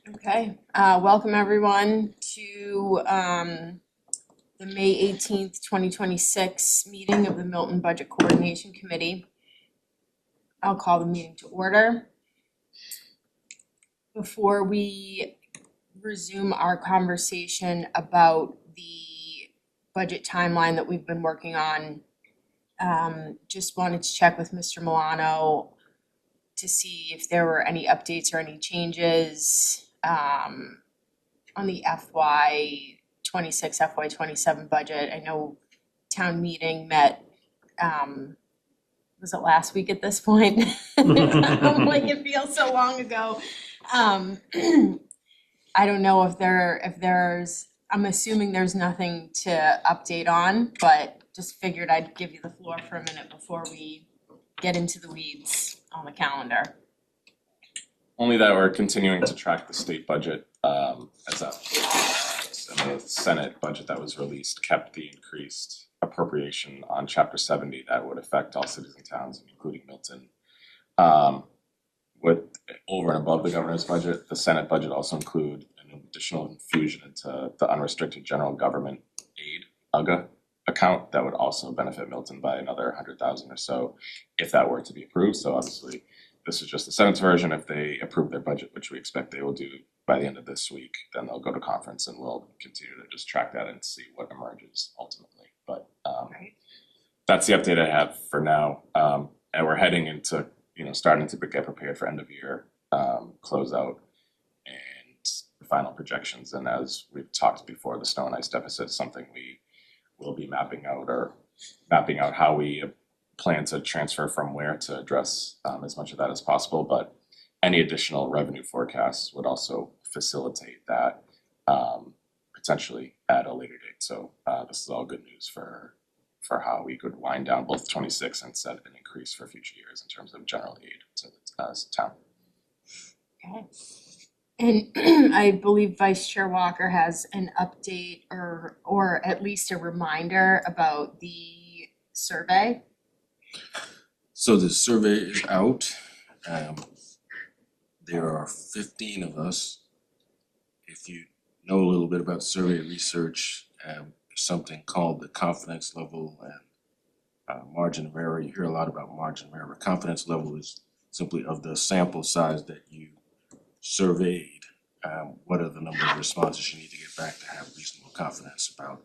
Okay, welcome everyone to the May 18th, 2026 meeting of the Milton Budget Coordination Committee. I'll call the meeting to order. Before we resume our conversation about the budget timeline that we've been working on, just wanted to check with Mr. Milano to see if there were any updates or any changes on the FY 26, FY 27 budget. I know town meeting met, was it last week at this point? I'm like, it feels so long ago. I don't know if there's, I'm assuming there's nothing to update on, but just figured I'd give you the floor for a minute before we get into the weeds on the calendar. Only that we're continuing to track the state budget as that, and the Senate budget that was released kept the increased appropriation on Chapter 70 that would affect all cities and towns, including Milton. With over and above the governor's budget, the Senate budget also include an additional infusion into the unrestricted general government aid UGA account that would also benefit Milton by another 100,000 or so if that were to be approved. So obviously, this is just the Senate's version. If they approve their budget, which we expect they will do by the end of this week, then they'll go to conference and we'll continue to just track that and see what emerges ultimately. But that's the update I have for now. And we're heading into, starting to get prepared for end of year closeout and the final projections. And as we've talked before, the snow and ice deficit is something we will be mapping out how we plan to transfer from where to address as much of that as possible, but any additional revenue forecasts would also facilitate that potentially at a later date. So this is all good news for how we could wind down both 26 and set an increase for future years in terms of general aid to the town. Okay. And I believe Vice Chair Walker has an update or at least a reminder about the survey. So the survey is out. There are 15 of us. If you know a little bit about survey research, there's something called the confidence level and margin of error. You hear a lot about margin of error. Confidence level is simply of the sample size that you surveyed. What are the number of responses you need to get back to have reasonable confidence about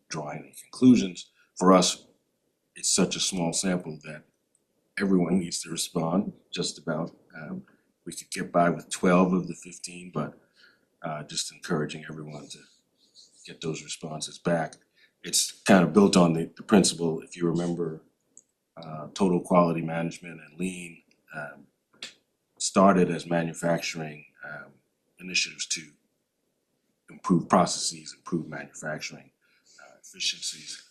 drawing any conclusions? For us, it's such a small sample that everyone needs to respond, just about. We could get by with 12 of the 15, but just encouraging everyone to get those responses back. It's kind of built on the principle, if you remember, total quality management and lean started as manufacturing initiatives to improve processes, improve manufacturing efficiencies,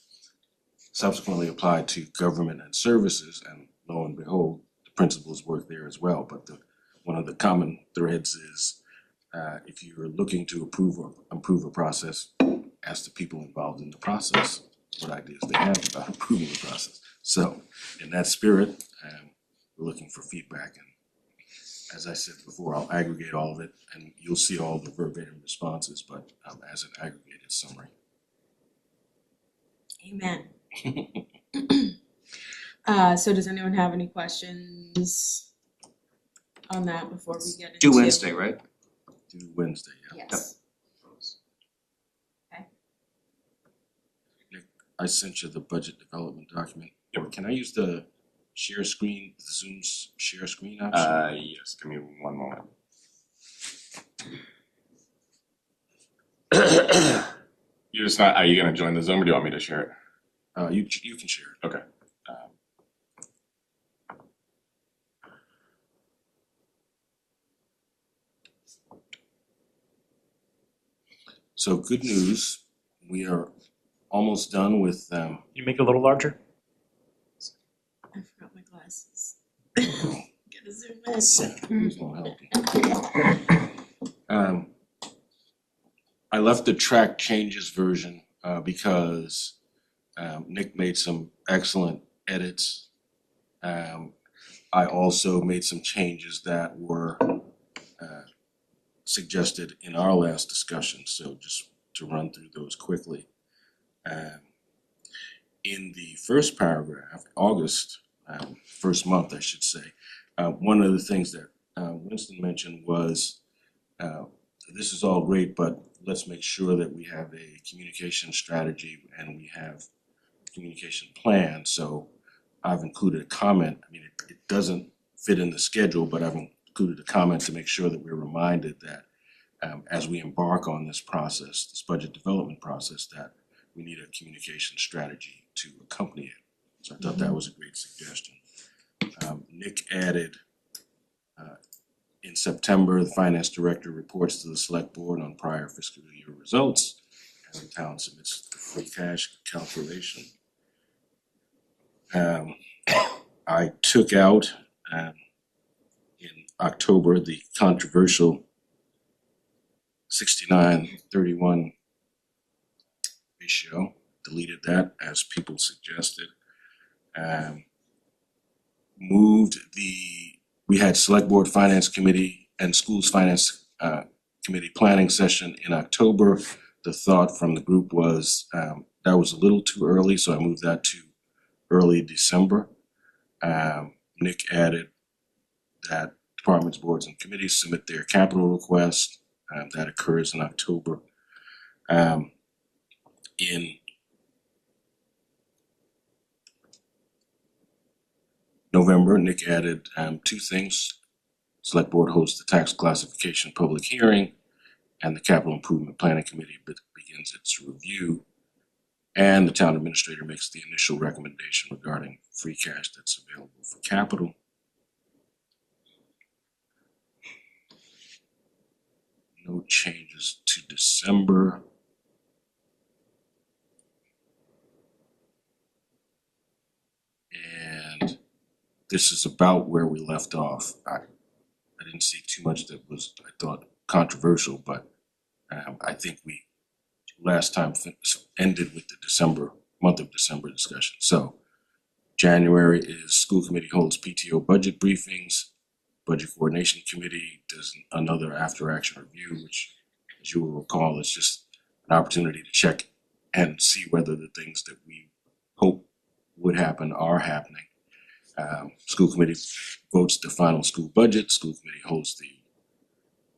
subsequently applied to government and services, and lo and behold, the principles work there as well. But one of the common threads is if you're looking to improve a process, ask the people involved in the process what ideas they have about improving the process. So in that spirit, we're looking for feedback. And as I said before, I'll aggregate all of it and you'll see all the verbatim responses, but as an aggregated summary. Amen. So does anyone have any questions on that before we get into? Due Wednesday, right? Due Wednesday, yeah. Yes. Nick, I sent you the budget development document. Or can I use the share screen, the Zoom's share screen option? Yes, give me one moment. You're just not, are you gonna join the Zoom or do you want me to share it? You can share it. Okay. So good news, we are almost done with You make it a little larger? I forgot my glasses. Get a zoom in. These won't help. I left the track changes version because Nick made some excellent edits. I also made some changes that were suggested in our last discussion, so just to run through those quickly. In the first paragraph, August, first month, I should say, one of the things that Winston mentioned was this is all great, but let's make sure that we have a communication strategy and we have a communication plan. So I've included a comment. I mean, it doesn't fit in the schedule, but I've included a comment to make sure that we're reminded that as we embark on this process, this budget development process, that we need a communication strategy to accompany it. So I thought that was a great suggestion. Nick added, in September, the finance director reports to the select board on prior fiscal year results, and the town submits the free cash calculation. I took out in October the controversial 69-31 ratio, deleted that as people suggested. We had select board finance committee and schools finance committee planning session in October. The thought from the group was that was a little too early, so I moved that to early December. Nick added that departments, boards, and committees submit their capital request. That occurs in October. In November, Nick added two things. Select board hosts the tax classification public hearing, and the capital improvement planning committee begins its review. And the town administrator makes the initial recommendation regarding free cash that's available for capital. No changes to December. And this is about where we left off. I didn't see too much that was, I thought, controversial, but I think we last time ended with the month of December discussion. So January is school committee holds PTO budget briefings. Budget coordination committee does another after action review, which, as you will recall, is just an opportunity to check and see whether the things that we hope would happen are happening. School committee votes the final school budget. School committee holds the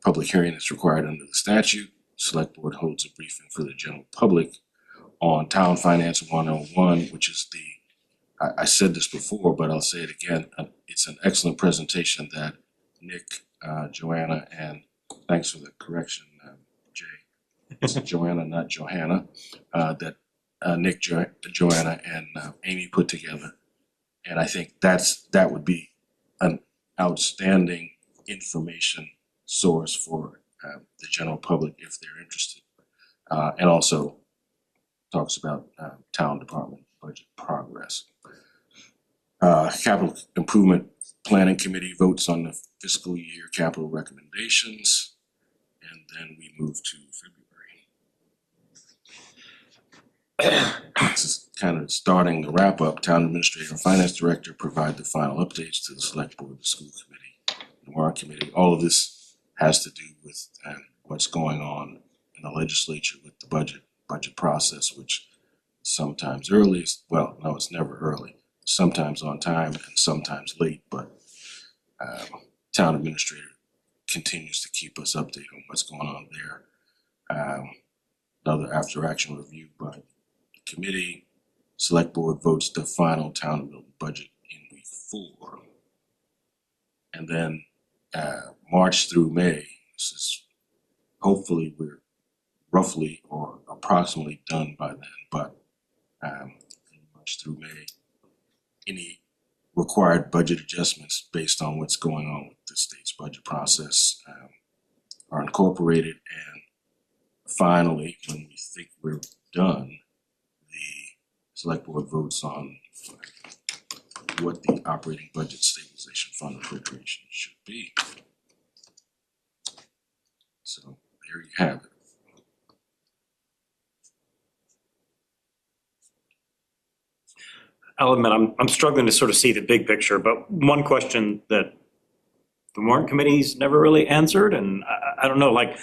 public hearing that's required under the statute. Select board holds a briefing for the general public on Town Finance 101, which is I said this before, but I'll say it again. It's an excellent presentation that Nick, Joanna, and thanks for the correction, Jay. It's Joanna, not Johanna, that Nick, Joanna, and Amy put together. And I think that would be an outstanding information source for the general public if they're interested. And also talks about town department budget progress. Capital Improvement Planning Committee votes on the fiscal year capital recommendations, and then we move to February. This is kind of starting the wrap up. Town Administrator and Finance Director provide the final updates to the Select Board, the School Committee, the Warrant Committee. All of this has to do with what's going on in the legislature with the budget process, which sometimes early, well, no, it's never early. Sometimes on time and sometimes late, but town administrator continues to keep us updated on what's going on there. Another after action review by the committee. Select board votes the final town budget in week 4. And then March through May, this is hopefully we're roughly or approximately done by then, but March through May, any required budget adjustments based on what's going on with the state's budget process are incorporated. And finally, when we think we're done, the select board votes on what the operating budget stabilization fund appropriation should be. So there you have it. I'll admit, I'm struggling to sort of see the big picture, but one question that the warrant committee's never really answered, and I don't know, like,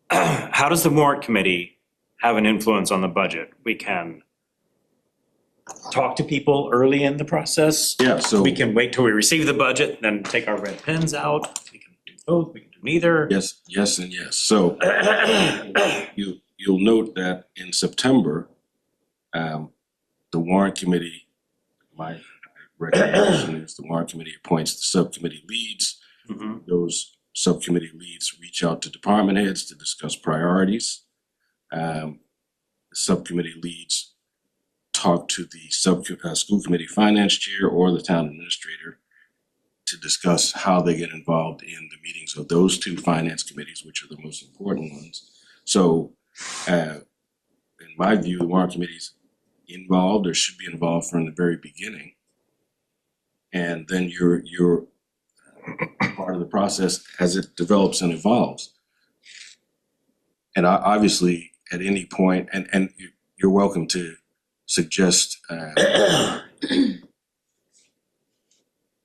how does the warrant committee have an influence on the budget? We can talk to people early in the process. Yeah, so. We can wait till we receive the budget, then take our red pens out. We can do both, we can do neither. Yes, and yes. So you'll note that in September, the warrant committee, my recommendation is the warrant committee appoints the subcommittee leads. Mhm. Those subcommittee leads reach out to department heads to discuss priorities. The subcommittee leads talk to the school committee finance chair or the town administrator to discuss how they get involved in the meetings of those two finance committees, which are the most important ones. So, in my view, the warrant committee's involved or should be involved from the very beginning. And then you're part of the process as it develops and evolves. And obviously, at any point, and you're welcome to suggest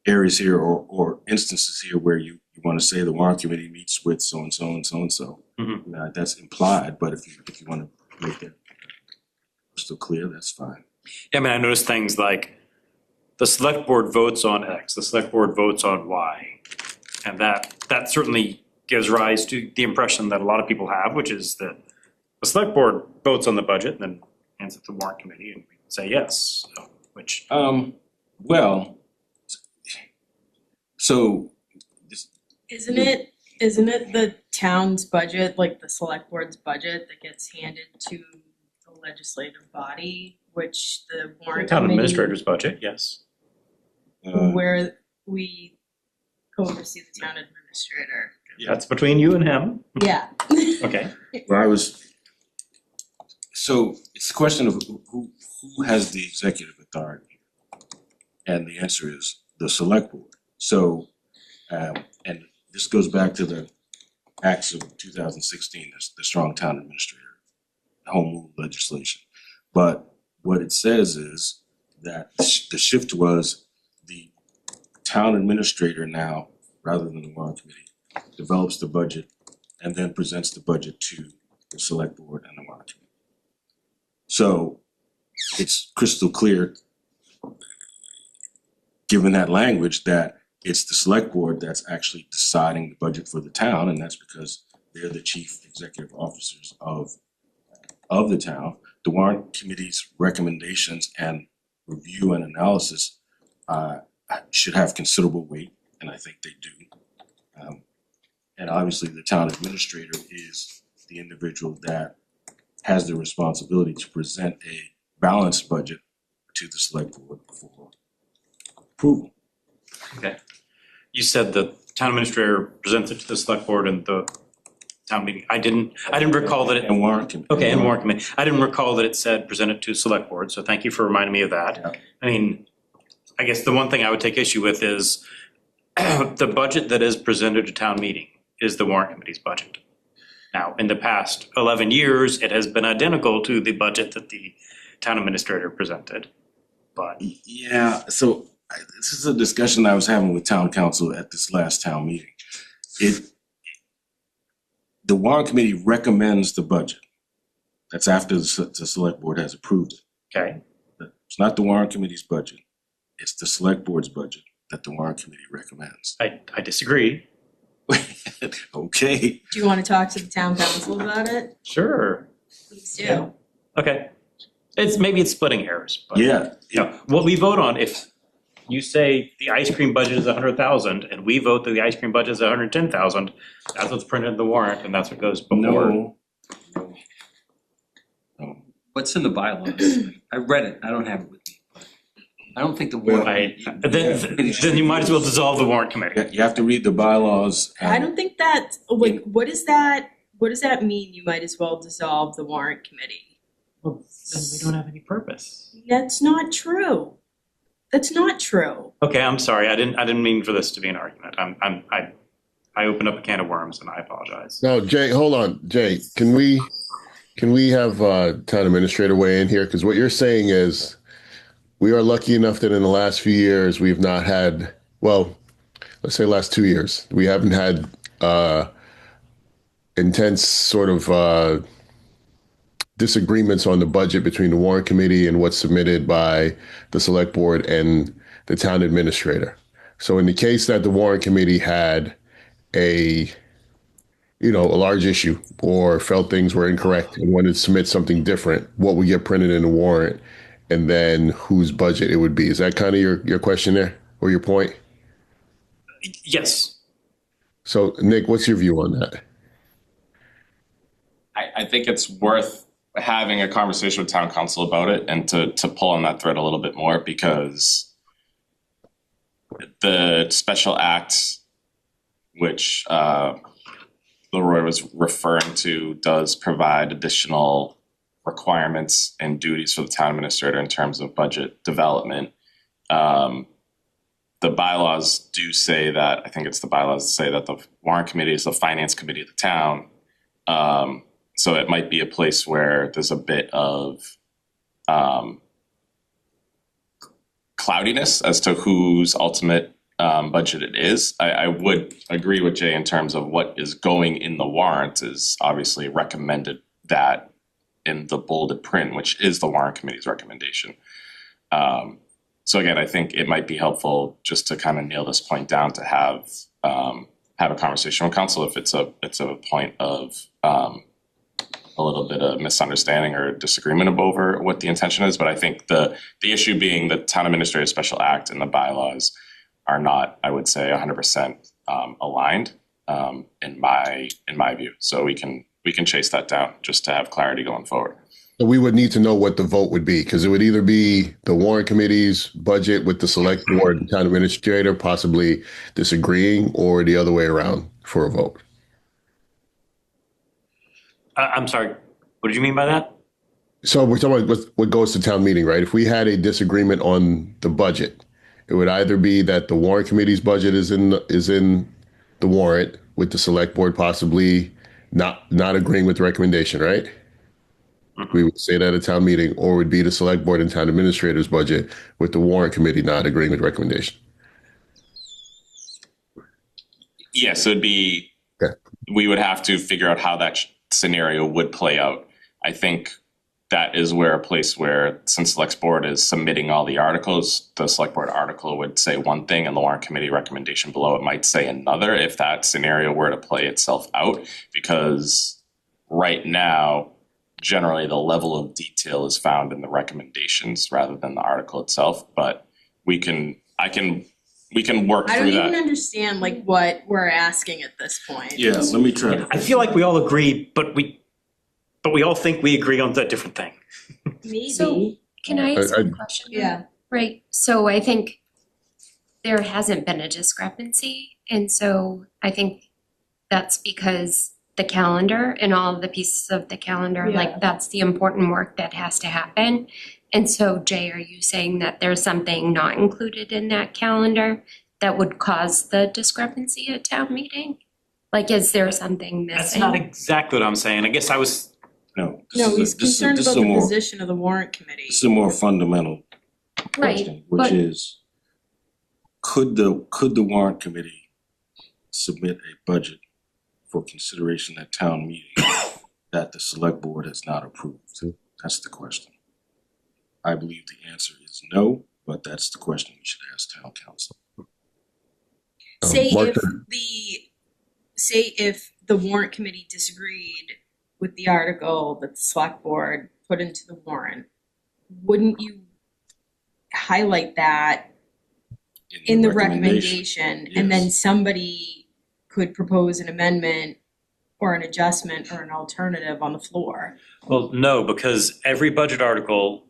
areas here or instances here where you want to say the warrant committee meets with so-and-so and so-and-so. Mhm. That's implied, but if you want to make that crystal clear, that's fine. Yeah, I mean, I noticed things like the select board votes on X, the select board votes on Y. And that certainly gives rise to the impression that a lot of people have, which is that the select board votes on the budget and then hands it to the warrant committee and we say yes, which. Well, so Isn't it the town's budget, like the select board's budget, that gets handed to the legislative body, which the warrant Town committee, administrator's budget, yes. where we oversee the town administrator? That's between you and him. Yeah. Okay. where so it's a question of who has the executive authority, and the answer is the select board. So, and this goes back to the acts of 2016, the strong town administrator, home rule legislation. But what it says is that the shift was the town administrator now, rather than the warrant committee, develops the budget and then presents the budget to the select board and the warrant committee. So it's crystal clear, given that language, that it's the select board that's actually deciding the budget for the town, and that's because they're the chief executive officers of the town. The warrant committee's recommendations and review and analysis should have considerable weight, and I think they do. And obviously, the town administrator is the individual that has the responsibility to present a balanced budget to the select board for approval. Okay. You said the town administrator presents it to the select board and the town meeting. I didn't recall that it. And warrant committee. Okay, and warrant committee. I didn't recall that it said present it to select board, so thank you for reminding me of that. Yeah. I mean, I guess the one thing I would take issue with is the budget that is presented to town meeting is the warrant committee's budget. Now, in the past 11 years, it has been identical to the budget that the town administrator presented, but. Yeah, so this is a discussion I was having with town council at this last town meeting. The warrant committee recommends the budget. That's after the select board has approved it. Okay. It's not the warrant committee's budget. It's the select board's budget that the warrant committee recommends. I disagree. Okay. Do you want to talk to the town council about it? Sure. Please do. Okay. Maybe it's splitting hairs, but. Yeah. No, what we vote on, if you say the ice cream budget is 100,000 and we vote that the ice cream budget is 110,000, that's what's printed in the warrant and that's what goes before. No. What's in the bylaws? I read it, I don't have it with me. I don't think the warrant. Then you might as well dissolve the warrant committee. You have to read the bylaws. I don't think that, like, what does that mean? You might as well dissolve the warrant committee? Well, then we don't have any purpose. That's not true. That's not true. Okay, I'm sorry, I didn't mean for this to be an argument. I opened up a can of worms and I apologize. No, Jay, hold on. Jay, can we have town administrator weigh in here? Because what you're saying is we are lucky enough that in the last few years we've not had, well, let's say last 2 years, we haven't had intense sort of disagreements on the budget between the warrant committee and what's submitted by the select board and the town administrator. So in the case that the warrant committee had a a large issue or felt things were incorrect and wanted to submit something different, what would get printed in the warrant and then whose budget it would be. Is that kind of your question there or your point? Yes. So Nick, what's your view on that? I think it's worth having a conversation with town council about it and to pull on that thread a little bit more, because the special act, which Leroy was referring to, does provide additional requirements and duties for the town administrator in terms of budget development. The bylaws do say that, I think it's the bylaws say that the warrant committee is the finance committee of the town. So it might be a place where there's a bit of cloudiness as to whose ultimate budget it is. I would agree with Jay in terms of what is going in the warrant is obviously recommended that in the bolded print, which is the warrant committee's recommendation. So again, I think it might be helpful just to kind of nail this point down to have a conversation with council if it's a point of a little bit of misunderstanding or disagreement over what the intention is. But I think the issue being the town administrative special act and the bylaws are not, I would say, 100% aligned in my view. So we can chase that down just to have clarity going forward. So we would need to know what the vote would be, because it would either be the warrant committee's budget with the select board and town administrator possibly disagreeing, or the other way around for a vote. I'm sorry, what did you mean by that? So we're talking about what goes to town meeting, right? If we had a disagreement on the budget, it would either be that the warrant committee's budget is in the warrant with the select board possibly not agreeing with the recommendation, right? Mm-hmm. We would say that at a town meeting, or would be the select board and town administrator's budget with the warrant committee not agreeing with recommendation. Yes, it would be. Okay. We would have to figure out how that scenario would play out. I think that is where a place where, since select board is submitting all the articles, the select board article would say one thing and the warrant committee recommendation below it might say another, if that scenario were to play itself out. Because right now, generally the level of detail is found in the recommendations rather than the article itself. But we can work through that. I don't even understand like what we're asking at this point. Yeah, let me try to. I feel like we all agree, but we all think we agree on a different thing. Maybe. So can I ask a question? Yeah. Right, so I think there hasn't been a discrepancy, and so I think that's because the calendar and all of the pieces of the calendar, like that's the important work that has to happen. And so Jay, are you saying that there's something not included in that calendar that would cause the discrepancy at town meeting? Like, is there something missing? That's not exactly what I'm saying. I guess I was, No, he's concerned about the position of the warrant committee. It's a more fundamental question, which is, could the warrant committee submit a budget for consideration at town meeting that the select board has not approved? That's the question. I believe the answer is no, but that's the question we should ask town council. Say if the warrant committee disagreed with the article that the select board put into the warrant, wouldn't you highlight that in the recommendation? And then somebody could propose an amendment or an adjustment or an alternative on the floor? well, no, because every budget article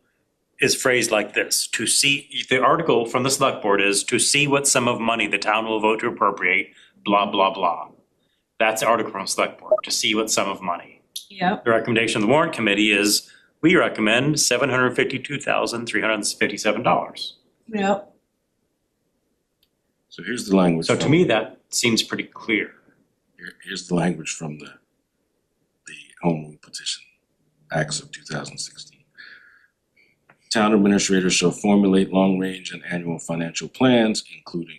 is phrased like this: to see, the article from the select board is to see what sum of money the town will vote to appropriate, blah, blah, blah. That's the article from the select board, to see what sum of money. Yep. The recommendation of the warrant committee is, we recommend $752,357. Yep. So here's the language. So to me, that seems pretty clear. Here's the language from the Home Rule Petition Acts of 2016. Town administrators shall formulate long-range and annual financial plans, including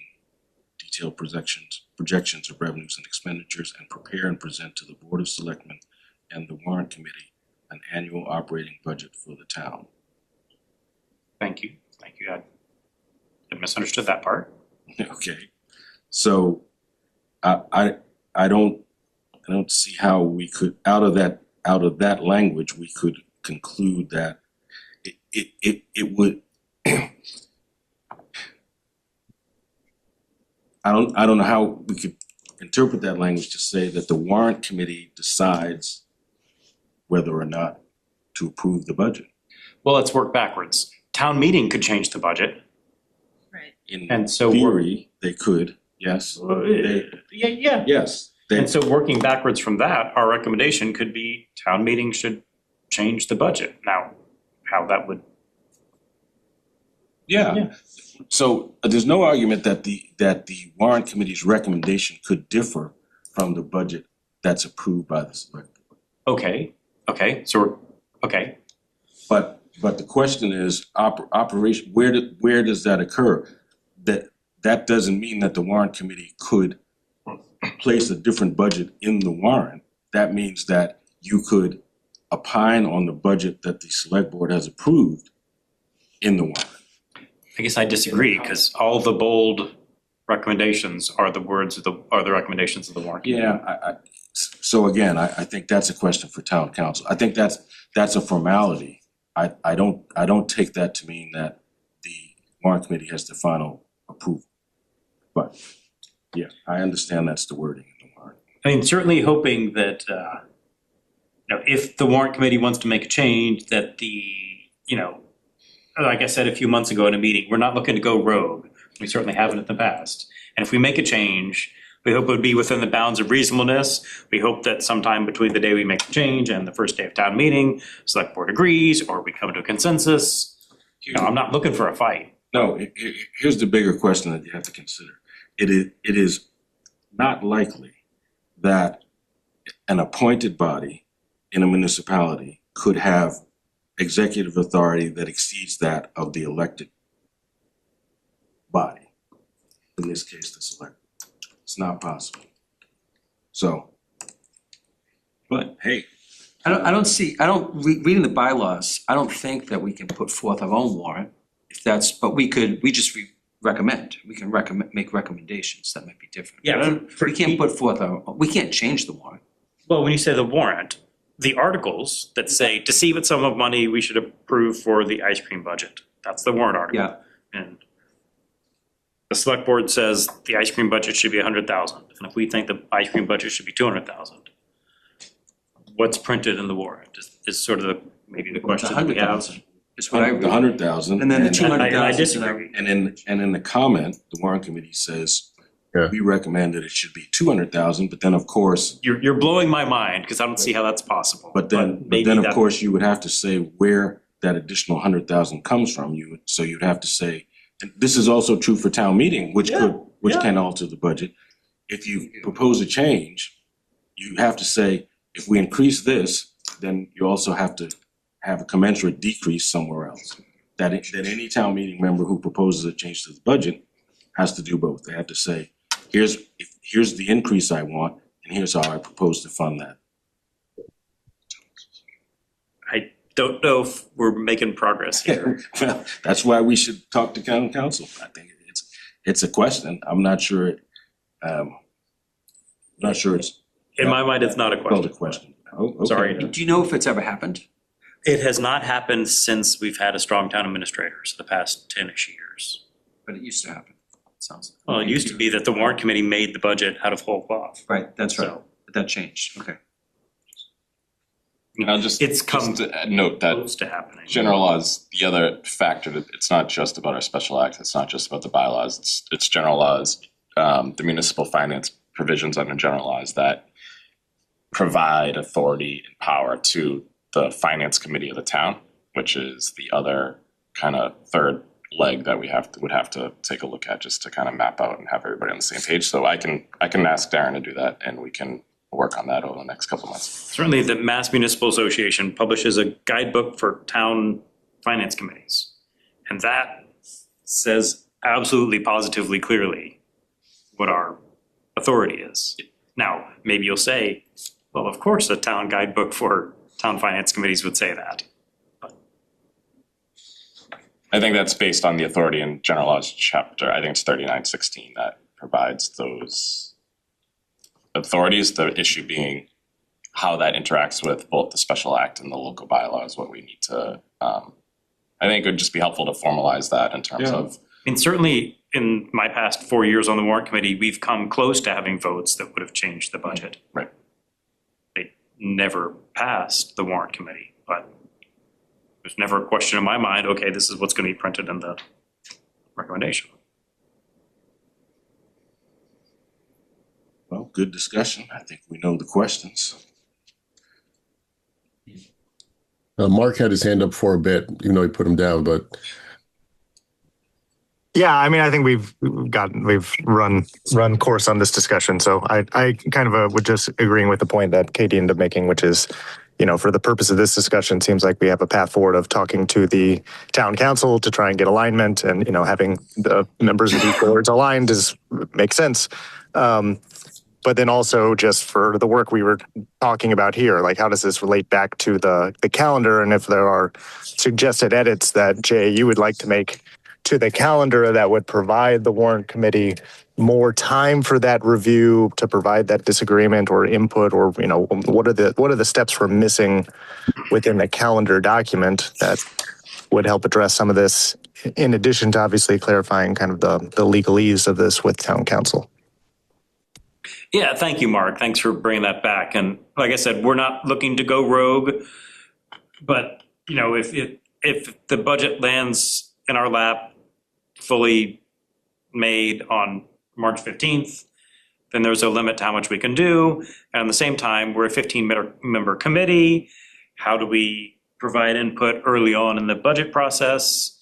detailed projections of revenues and expenditures, and prepare and present to the Board of Selectmen and the warrant committee an annual operating budget for the town. Thank you. I misunderstood that part. Okay, so I don't see how we could, out of that language, we could conclude that it would. I don't know how we could interpret that language to say that the warrant committee decides whether or not to approve the budget. Well, let's work backwards. Town meeting could change the budget. Right. In And so theory, they could, yes. Yeah. Yes. They, And so working backwards from that, our recommendation could be town meeting should change the budget. Now, how that would, yeah. So there's no argument that the warrant committee's recommendation could differ from the budget that's approved by the select board. okay. But the question is, operation, where does that occur? That doesn't mean that the warrant committee could place a different budget in the warrant. That means that you could opine on the budget that the select board has approved in the warrant. I guess I disagree, because all the bold recommendations are the recommendations of the warrant committee. Yeah, so again, I think that's a question for town council. I think that's a formality. I don't take that to mean that the warrant committee has the final approval. But yeah, I understand that's the wording in the warrant. I mean, certainly hoping that, if the warrant committee wants to make a change, that like I said a few months ago in a meeting, we're not looking to go rogue. We certainly haven't in the past. And if we make a change, we hope it would be within the bounds of reasonableness. We hope that sometime between the day we make the change and the first day of town meeting, select board agrees, or we come to a consensus. I'm not looking for a fight. No, here's the bigger question that you have to consider. It is not likely that an appointed body in a municipality could have executive authority that exceeds that of the elected body. In this case, the select. It's not possible. So, but hey. Reading the bylaws, I don't think that we can put forth our own warrant. But we just recommend, make recommendations that might be different. Yeah, We can't put forth we can't change the warrant. Well, when you say the warrant, the articles that say to see what sum of money we should approve for the ice cream budget, that's the warrant article. Yeah. And the select board says the ice cream budget should be 100,000, and if we think the ice cream budget should be 200,000, what's printed in the warrant is sort of maybe the question that we have. 100,000 is what I read. The 100,000. And then the 200,000. I disagree. And in the comment, the warrant committee says, we recommend that it should be 200,000, but then of course. You're blowing my mind, because I don't see how that's possible. But then of course you would have to say where that additional 100,000 comes from. So you'd have to say, and this is also true for town meeting, which can alter the budget. If you propose a change, you have to say, if we increase this, then you also have to have a commensurate decrease somewhere else. That any town meeting member who proposes a change to the budget has to do both. They have to say, here's the increase I want, and here's how I propose to fund that. I don't know if we're making progress here. Well, that's why we should talk to town council. I think it's a question. I'm not sure. It's. In my mind, it's not a Well, the question. question. Oh, okay. Sorry. Do you know if it's ever happened? It has not happened since we've had a strong town administrator, so the past 10-ish years. But it used to happen, it sounds like. Well, it used to be that the warrant committee made the budget out of whole cloth. Right, that's right, So but that changed, okay. And I'll just come to note that close to happening. general law is the other factor. That it's not just about our special acts. It's not just about the bylaws. It's general laws, the municipal finance provisions under general laws that provide authority and power to the finance committee of the town, which is the other kind of third leg that would have to take a look at just to kind of map out and have everybody on the same page. So I can ask Darren to do that, and we can work on that over the next couple of months. Certainly, the Mass Municipal Association publishes a guidebook for town finance committees. And that says absolutely, positively, clearly what our authority is. Now, maybe you'll say, well, of course, a town guidebook for town finance committees would say that. I think that's based on the authority in general laws chapter, I think it's 3916 that provides those authorities, the issue being how that interacts with both the special act and the local bylaws, what we need to, I think it would just be helpful to formalize that in terms of. I mean, certainly in my past 4 years on the warrant committee, we've come close to having votes that would have changed the budget. Right. They never passed the warrant committee, but there's never a question in my mind, okay, this is what's gonna be printed in the recommendation. Well, good discussion. I think we know the questions. Mark had his hand up for a bit, even though he put him down, but Yeah, I mean, I think we've run course on this discussion. So I kind of would just agreeing with the point that Katie ended up making, which is, for the purpose of this discussion, it seems like we have a path forward of talking to the town council to try and get alignment, and having the members of each boards aligned makes sense. But then also just for the work we were talking about here, like how does this relate back to the calendar, and if there are suggested edits that Jay you would like to make to the calendar that would provide the warrant committee more time for that review, to provide that disagreement or input, or what are the steps we're missing within the calendar document that would help address some of this, in addition to obviously clarifying kind of the legalese of this with town council. Yeah, thank you, Mark. Thanks for bringing that back. And like I said, we're not looking to go rogue, but if the budget lands in our lap fully made on March 15th, then there's a limit to how much we can do. And at the same time, we're a 15-member committee. How do we provide input early on in the budget process?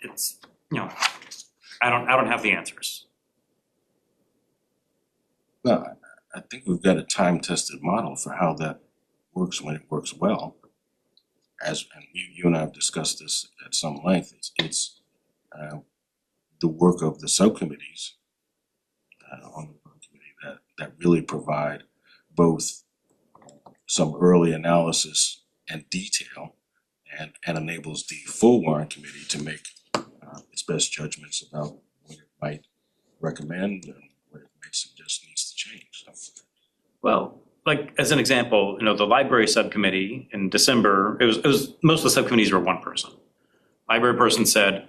It's, I don't have the answers. Well, I think we've got a time-tested model for how that works when it works well. And you and I have discussed this at some length. It's the work of the subcommittees on the warrant committee that really provide both some early analysis and detail, and enables the full warrant committee to make its best judgments about what it might recommend and what it may suggest needs to change. So, Well, like as an example, the library subcommittee in December, it was most of the subcommittees were one person. Library person said,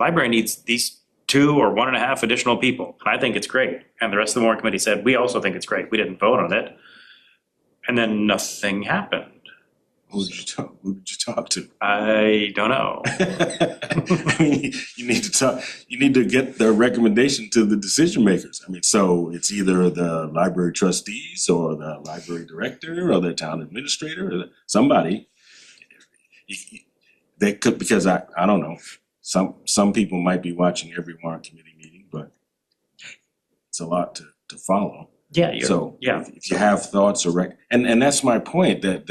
library needs these 2 or 1.5 additional people. I think it's great. And the rest of the warrant committee said, we also think it's great. We didn't vote on it. And then nothing happened. who did you talk to? I don't know. I mean, you need to get the recommendation to the decision makers. I mean, so it's either the library trustees or the library director or the town administrator or somebody. They could, because I don't know, some people might be watching every warrant committee meeting, but it's a lot to follow. Yeah, if you have thoughts or and that's my point, that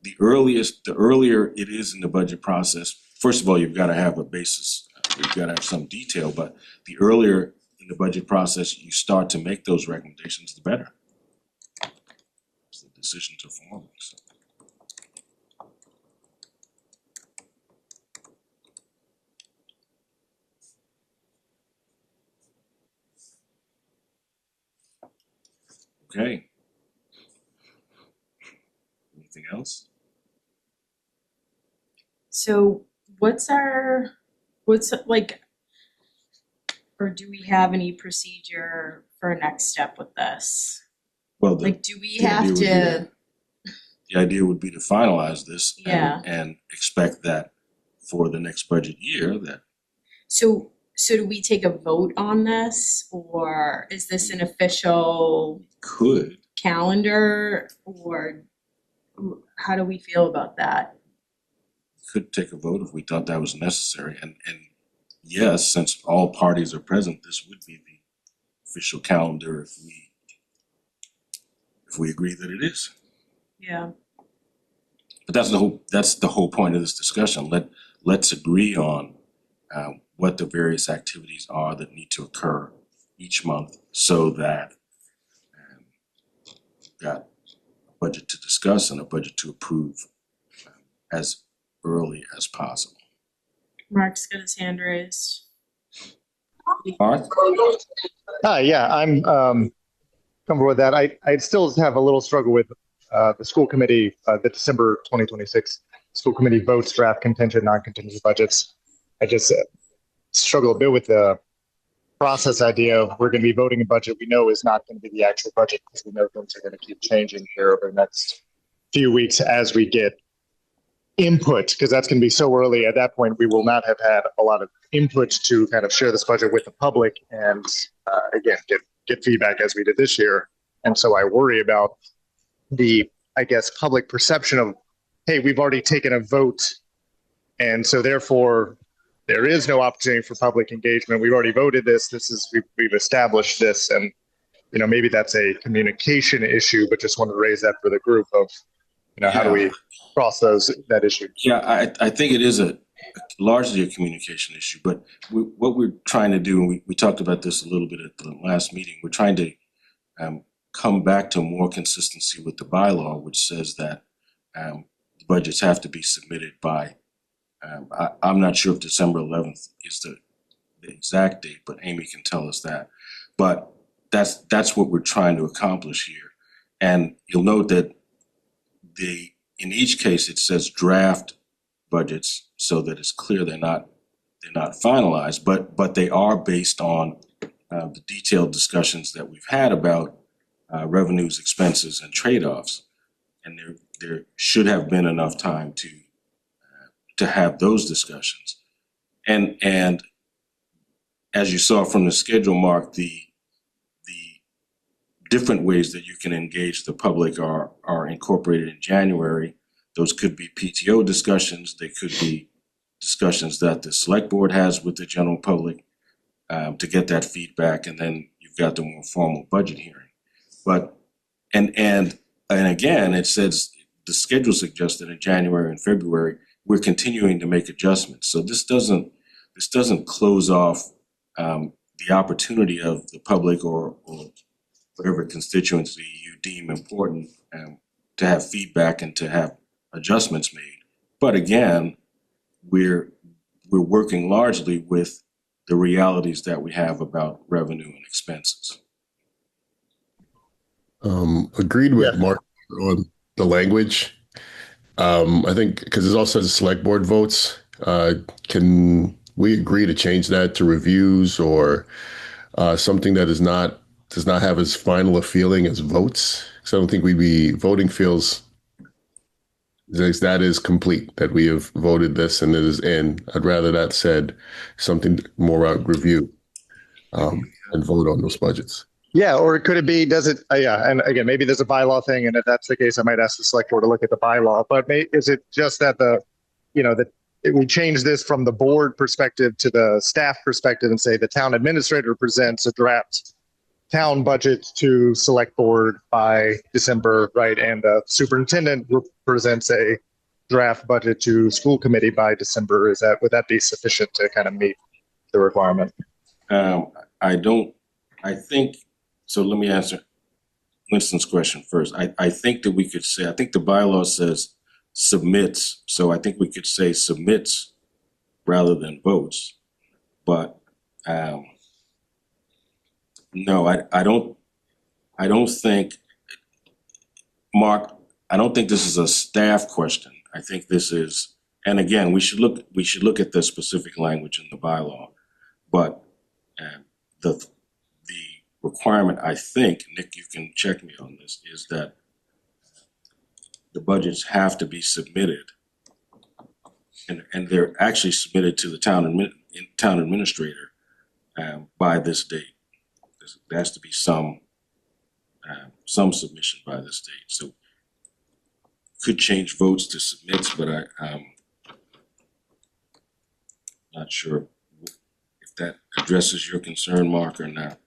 the earlier it is in the budget process, first of all, you've got to have a basis, you've got to have some detail, but the earlier in the budget process you start to make those recommendations, the better. It's the decision to form. So. Okay. Anything else? So what's like, or do we have any procedure for a next step with this? Well, Like, do we the have idea would be to? The idea would be to finalize this Yeah. and expect that for the next budget year that. So do we take a vote on this, or is this an official Could. calendar, or how do we feel about that? Could take a vote if we thought that was necessary, and yes, since all parties are present, this would be the official calendar if we agree that it is. Yeah. But that's the whole point of this discussion. Let's agree on what the various activities are that need to occur each month so that we've got a budget to discuss and a budget to approve as early as possible. Mark's got his hand raised. Mark? Hi, yeah, I'm comfortable with that. I still have a little struggle with the school committee, the December 2026 school committee votes draft contingent, non-contingent budgets. I just struggle a bit with the process idea of we're going to be voting a budget we know is not going to be the actual budget because we know things are going to keep changing here over the next few weeks as we get input, because that's going to be so early. At that point, we will not have had a lot of input to kind of share this budget with the public and again, get feedback as we did this year. And so I worry about the, I guess, public perception of, hey, we've already taken a vote. And so therefore there is no opportunity for public engagement. We've already voted this. We've established this. And, you know, maybe that's a communication issue, but just wanted to raise that for the group of, you know, how do we cross that issue? Yeah, I think it is largely a communication issue, but what we're trying to do, and we talked about this a little bit at the last meeting, we're trying to come back to more consistency with the bylaw, which says that budgets have to be submitted by, I'm not sure if December 11th is the exact date, but Amy can tell us that. But that's what we're trying to accomplish here. And you'll note that in each case it says draft budgets, so that it's clear they're not finalized, but they are based on the detailed discussions that we've had about revenues, expenses, and trade-offs. And there should have been enough time to have those discussions. And as you saw from the schedule, Mark, the different ways that you can engage the public are incorporated in January. Those could be PTO discussions. They could be discussions that the select board has with the general public to get that feedback. And then you've got the more formal budget hearing. But, and again, it says the schedule suggests that in January and February, we're continuing to make adjustments. So this doesn't close off the opportunity of the public or whatever constituency you deem important to have feedback and to have adjustments made. But again, we're working largely with the realities that we have about revenue and expenses. Agreed with Mark on the language. I think because there's also the select board votes. Can we agree to change that to reviews or something that does not have as final a feeling as votes? Because I don't think voting feels that is complete, that we have voted this and it is in. I'd rather that said something more about review and vote on those budgets. Yeah, or could it be, and again, maybe there's a bylaw thing, and if that's the case, I might ask the select board to look at the bylaw, but is it just that we change this from the board perspective to the staff perspective and say the town administrator presents a draft town budget to select board by December, right? And the superintendent presents a draft budget to school committee by December. Would that be sufficient to kind of meet the requirement? I think, so let me answer Winston's question first. I think that we could say, I think the bylaw says submits, so I think we could say submits rather than votes. But no, I don't think, Mark, I don't think this is a staff question. I think this is, and again, we should look at the specific language in the bylaw, but the requirement, I think, Nick, you can check me on this, is that the budgets have to be submitted, and they're actually submitted to the town administrator by this date. There has to be some submission by this date. So could change votes to submits, but I'm not sure if that addresses your concern, Mark, or not.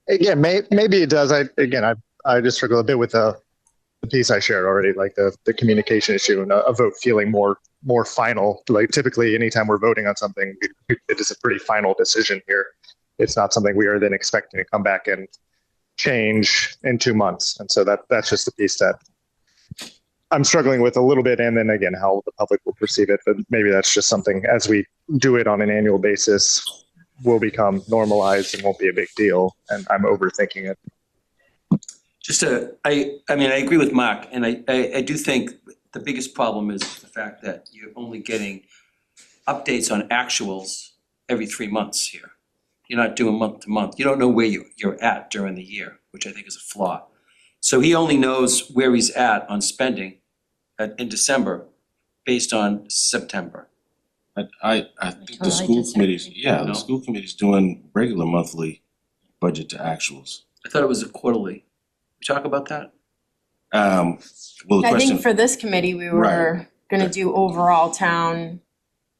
Again, maybe it does. I just struggle a bit with the the piece I shared already, like the communication issue and a vote feeling more final. Like typically, anytime we're voting on something, it is a pretty final decision here. It's not something we are then expecting to come back and change in 2 months. And so that's just the piece that I'm struggling with a little bit. And then again, how the public will perceive it. But maybe that's just something as we do it on an annual basis will become normalized and won't be a big deal. And I'm overthinking it. I mean, I agree with Mark, and I do think the biggest problem is the fact that you're only getting updates on actuals every 3 months here. You're not doing month to month. You don't know where you're at during the year, which I think is a flaw. So he only knows where he's at on spending in December based on September. I think the July school to committee's, yeah, No. the school committee's doing regular monthly budget to actuals. I thought it was a quarterly. We talk about that? Well, the I question, think for this committee, we were Right. gonna do overall town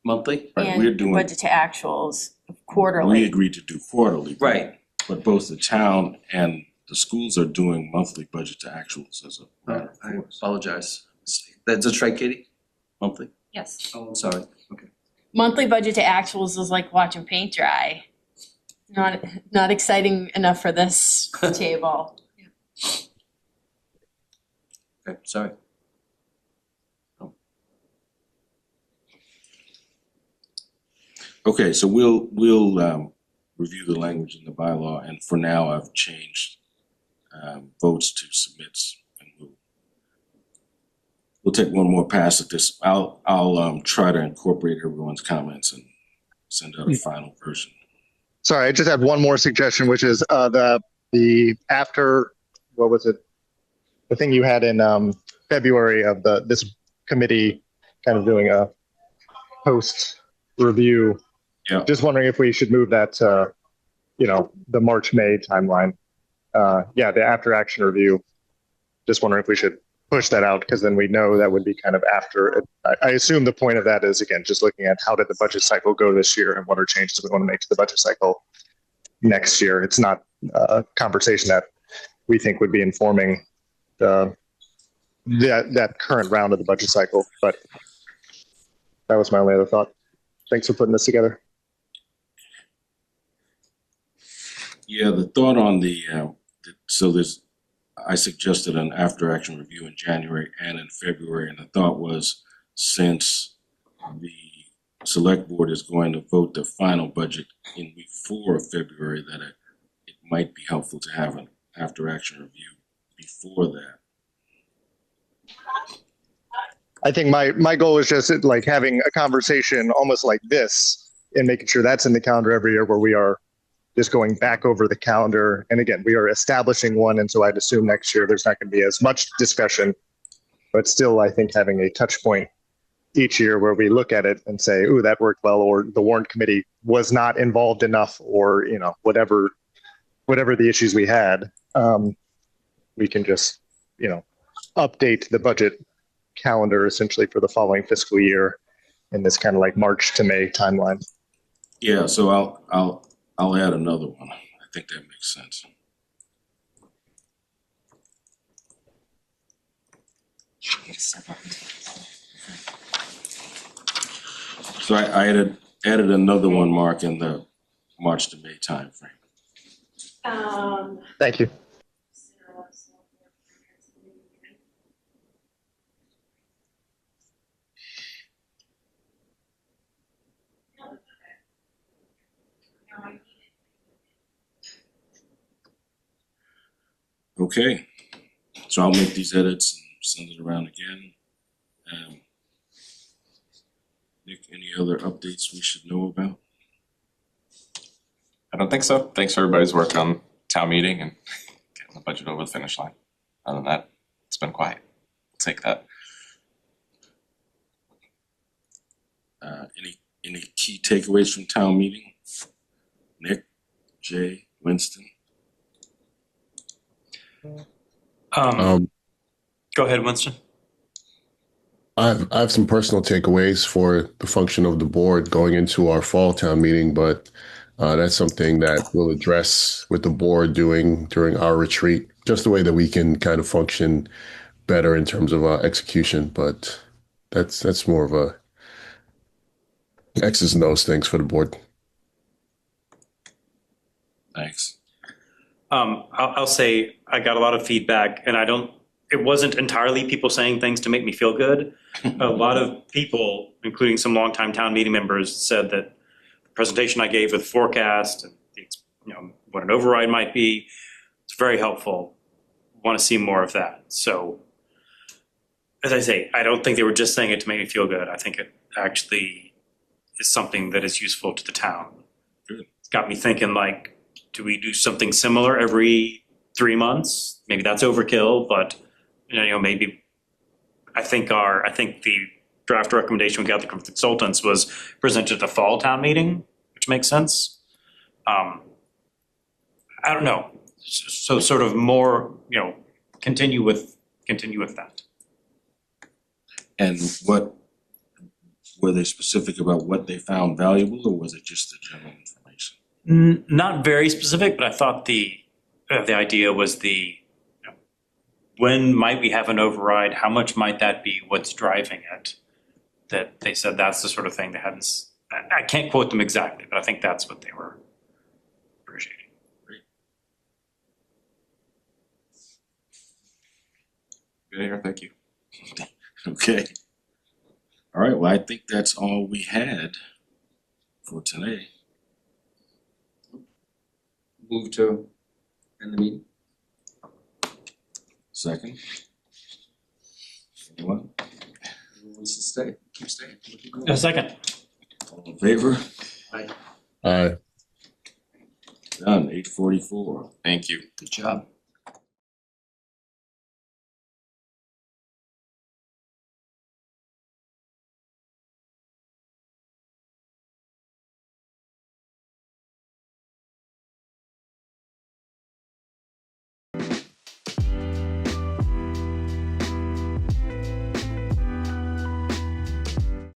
Monthly? right, we're and doing, budget to actuals we quarterly. agreed to do quarterly. Right. But both the town and the schools are doing monthly budget to actuals as a matter I of course. apologize. That's right, Katie? Monthly? Yes. Oh, I'm sorry. Okay. Monthly budget to actuals is like watching paint dry. Not exciting enough for this table. Okay, sorry. Okay, so we'll review the language in the bylaw, and for now, I've changed votes to submits, and we'll take one more pass at this. I'll try to incorporate everyone's comments and send out a final version. Sorry, I just have one more suggestion, which is the after, what was it? The thing you had in February of this committee kind of doing a post review. Yeah. Just wondering if we should move that to, the March-May timeline. Yeah, the after action review. Just wondering if we should push that out, because then we know that would be kind of after. I assume the point of that is, again, just looking at how did the budget cycle go this year and what are changes we want to make to the budget cycle next year. It's not a conversation that we think would be informing that current round of the budget cycle. But that was my only other thought. Thanks for putting this together. Yeah, the thought on I suggested an after action review in January and in February, and the thought was, since the select board is going to vote the final budget in week 4 of February, that it might be helpful to have an after action review before that. I think my goal is just like having a conversation almost like this and making sure that's in the calendar every year, where we are just going back over the calendar. And again, we are establishing one. And so I'd assume next year there's not going to be as much discussion, but still, I think having a touch point each year where we look at it and say, ooh, that worked well, or the warrant committee was not involved enough, or, whatever the issues we had, we can just, update the budget calendar essentially for the following fiscal year in this kind of like March to May timeline. Yeah, so I'll add another one. I think that makes sense. So I added another one, Mark, in the March to May timeframe. Thank you. Okay, so I'll make these edits and send it around again. Nick, any other updates we should know about? I don't think so. Thanks for everybody's work on town meeting and getting the budget over the finish line. Other than that, it's been quiet. We'll take that. Any key takeaways from town meeting? Nick, Jay, Winston? Go ahead, Winston. I have some personal takeaways for the function of the board going into our fall town meeting, but that's something that we'll address with the board during our retreat, just the way that we can kind of function better in terms of execution, but that's more of a X's and O's things for the board. Thanks. I'll say I got a lot of feedback and it wasn't entirely people saying things to make me feel good. A lot of people, including some longtime town meeting members, said that the presentation I gave with forecast and what an override might be, it's very helpful. Want to see more of that. So as I say, I don't think they were just saying it to make me feel good. I think it actually is something that is useful to the town. Good. It's got me thinking, like, do we do something similar every 3 months? Maybe that's overkill, but maybe I think the draft recommendation we got from consultants was presented at the fall town meeting, which makes sense. I don't know. So sort of more, continue with that. And what, were they specific about what they found valuable, or was it just the general information? Not very specific, but I thought the idea was when might we have an override? How much might that be? What's driving it? That they said that's the sort of thing they hadn't. I can't quote them exactly, but I think that's what they were appreciating. Great. Good to hear. Thank you. Okay. All right. Well, I think that's all we had for today. Move to end the meeting. Second. Anyone? Who wants to stay? Keep staying. A second. All in favor? Aye. Done. 8:44. Thank you. Good job.